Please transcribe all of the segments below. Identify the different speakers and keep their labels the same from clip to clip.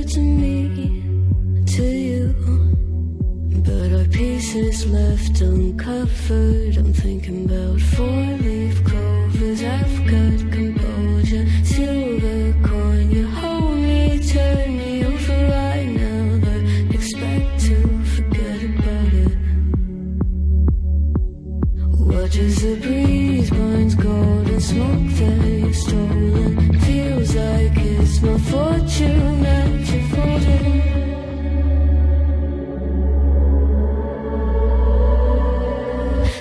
Speaker 1: to me, to you. But our pieces left uncovered. I'm thinking about four-leaf clovers. I've got composure, silver coin. You hold me, turn me over right now, but expect to forget about it. Watch as the breeze burns golden smoke that you've stolen. Feels like it's my fortune that you're folding.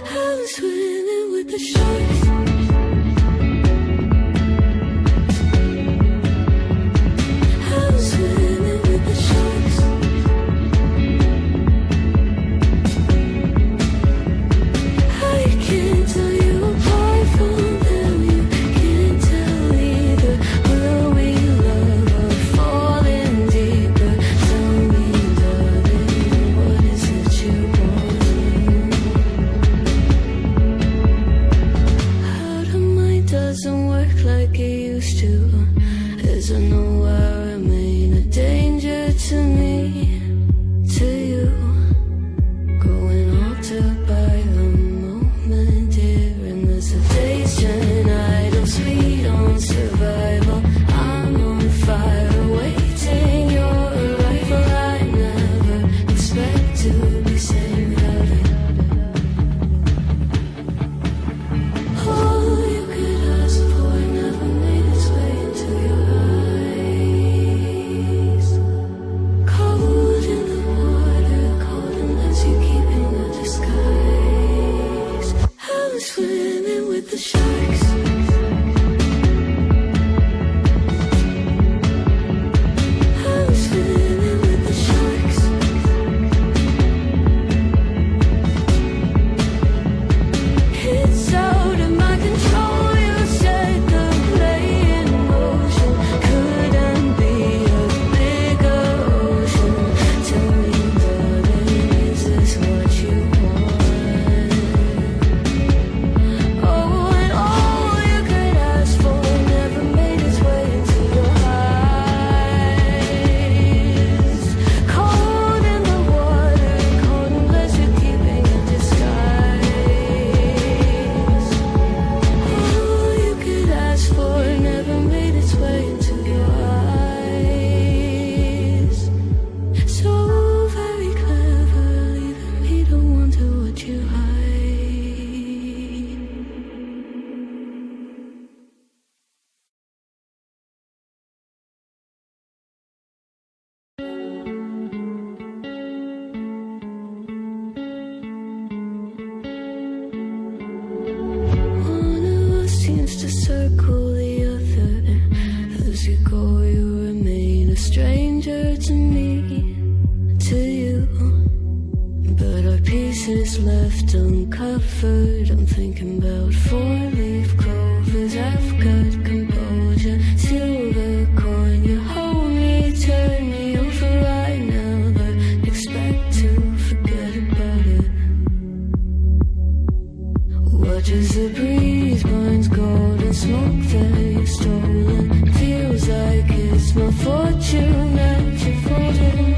Speaker 1: I'm swimming with the sharks. I'm swimming with the sharks. I can't tell you apart from them. You can't tell either. Will we love or falling deeper? Tell me, darling, what is it you want? Out of mind doesn't work like it used to. As I know I remain a danger to me, to you. Going altered by the moment, dear. And as the days turn idle, sweet on survival, I'm on fire, waiting your arrival. I never expect to be saved without it. All you could ask for never made its way into your eyes. Cold in the water, cold unless you keep in a disguise. I'm swimming with the sharks. I'm swimming with the sharks. It's out of my control. You set the play in motion. Couldn't be a bigger ocean. Tell me, darling, is this what you want? Oh, and all you could ask for never made its way into your eyes. Cold in the water, cold unless you're keeping a disguise. All you could ask for never made its way into your eyes. So very clever, leaving me to wonder what you hide. One of us seems to circle the other. As you go, you remain a stranger to me, to you. But our pieces left uncovered. I'm thinking about four-leaf clovers. I've got composure, silver coin. You hold me, turn me over right now, but expect to forget about it. Watch as the breeze burns golden smoke that you've stolen. Feels like it's my fortune that you're folding.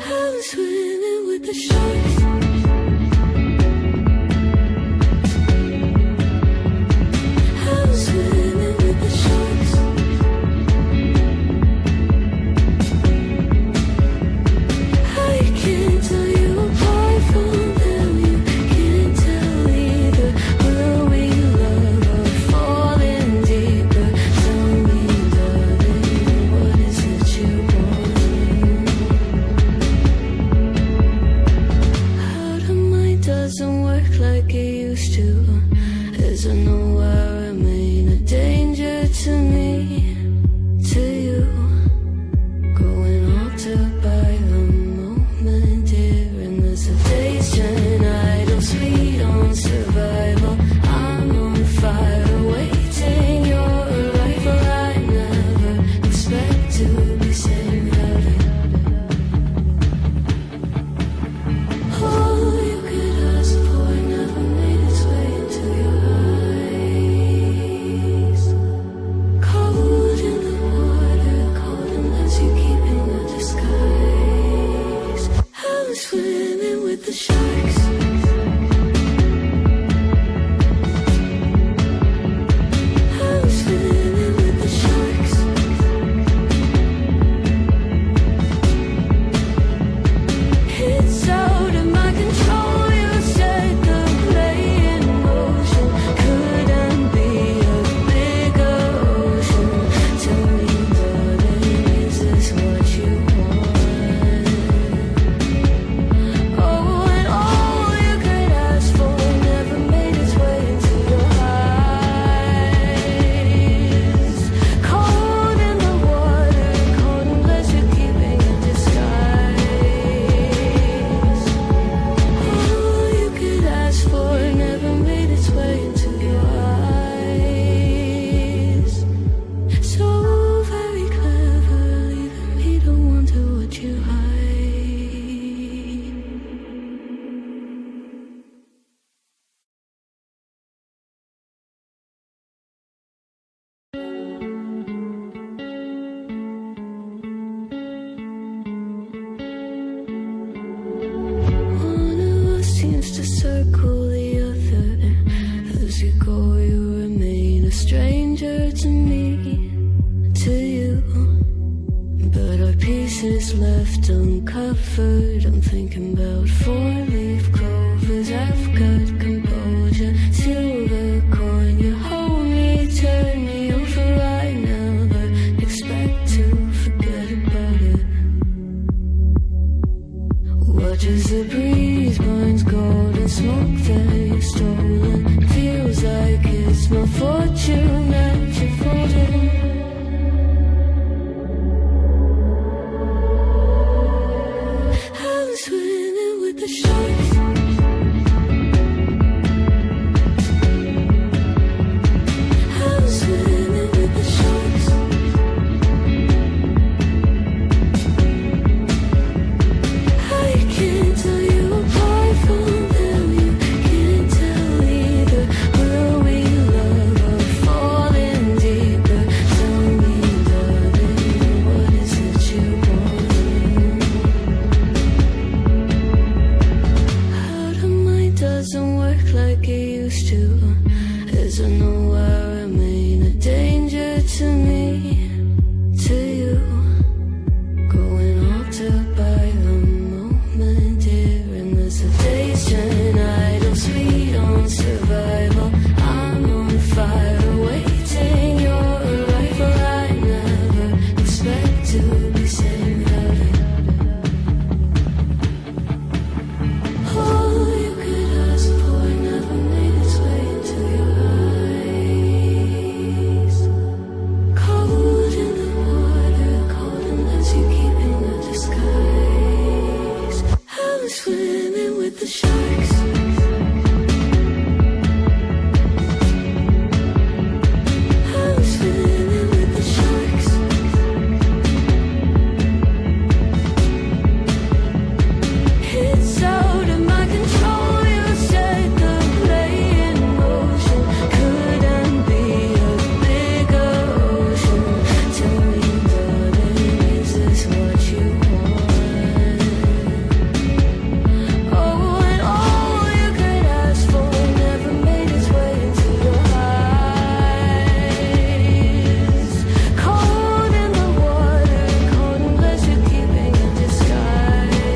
Speaker 1: I'm swimming with the sharks. stranger to me, to you. But our pieces left uncovered. I'm thinking about four-leaf clovers. I've got composure, silver coin. You hold me, turn me over right now, but expect to forget about it. Watch as the breeze burns golden smoke that you've stolen. Feels like it's my fortune that you're folding. I'm swimming with the sharks. I'm swimming with the sharks. I can't tell you apart from them. You can't tell either. Will we love or fall in deeper? Tell me, darling, what is it you want? How the mind doesn't work like it used to. As I know I remain a danger to me, to you. Going altered by the moment, dear. And as the days turn idle, sweet on survival, I'm on fire, waiting your arrival. I never expect to be saved without it. All you could ask for never made its way into your eyes. Cold in the water, cold unless you keep in a disguise. I'm swimming with the sharks. I'm swimming with the sharks. It's out of my control. You set the play in motion. Couldn't be a bigger ocean. Tell me, darling, is this what you want? Oh, and all you could ask for never made its way into your eyes. Cold in the water, cold unless you're keeping a disguise.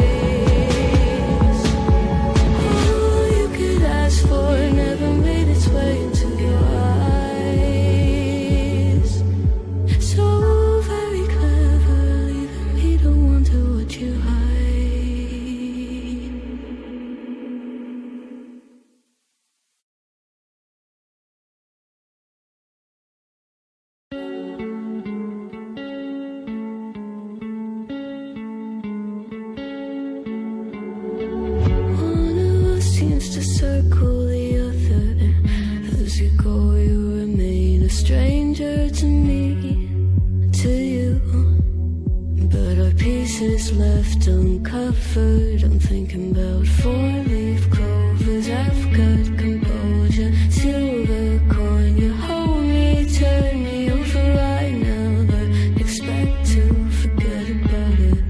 Speaker 1: All you could ask for never made its way into your eyes. So very clever, leaving me to wonder what you hide. One of us seems to circle the other, and as you go, you remain a stranger to me, to you. But our pieces left uncovered. I'm thinking about four-leaf clovers. I've got composure, silver coin. You hold me, turn me over right now, but expect to forget about it.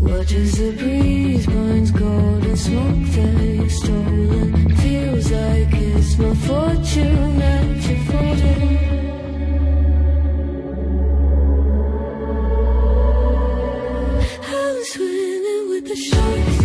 Speaker 1: Watch as the breeze burns golden smoke that you've stolen. Feels like it's my fortune that you're folding. I'm swimming with the sharks.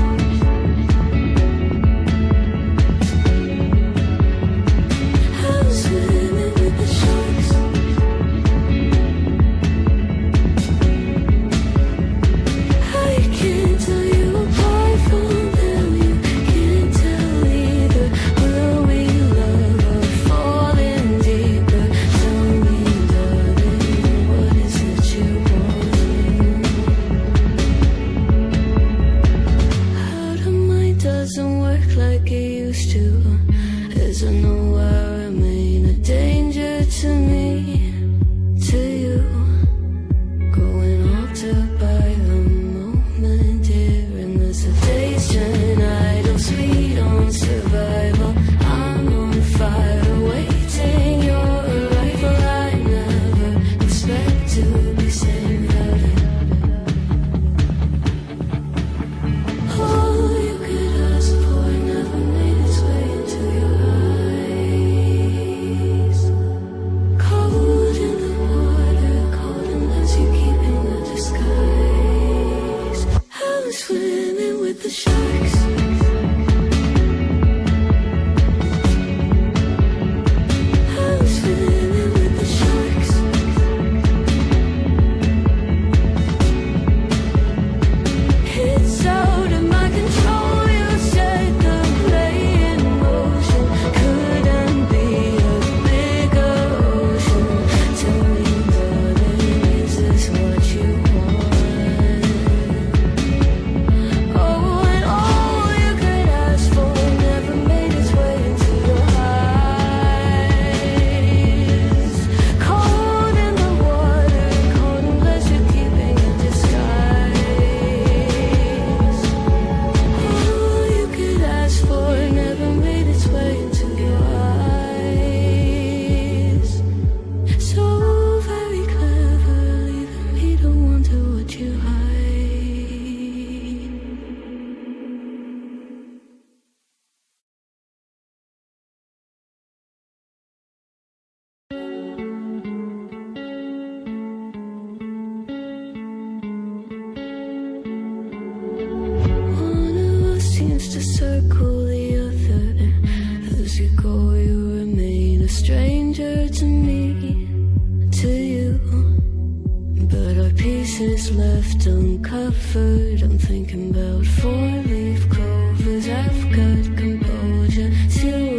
Speaker 1: pieces left uncovered. I'm thinking about four-leaf clovers. I've got composure. Silhouette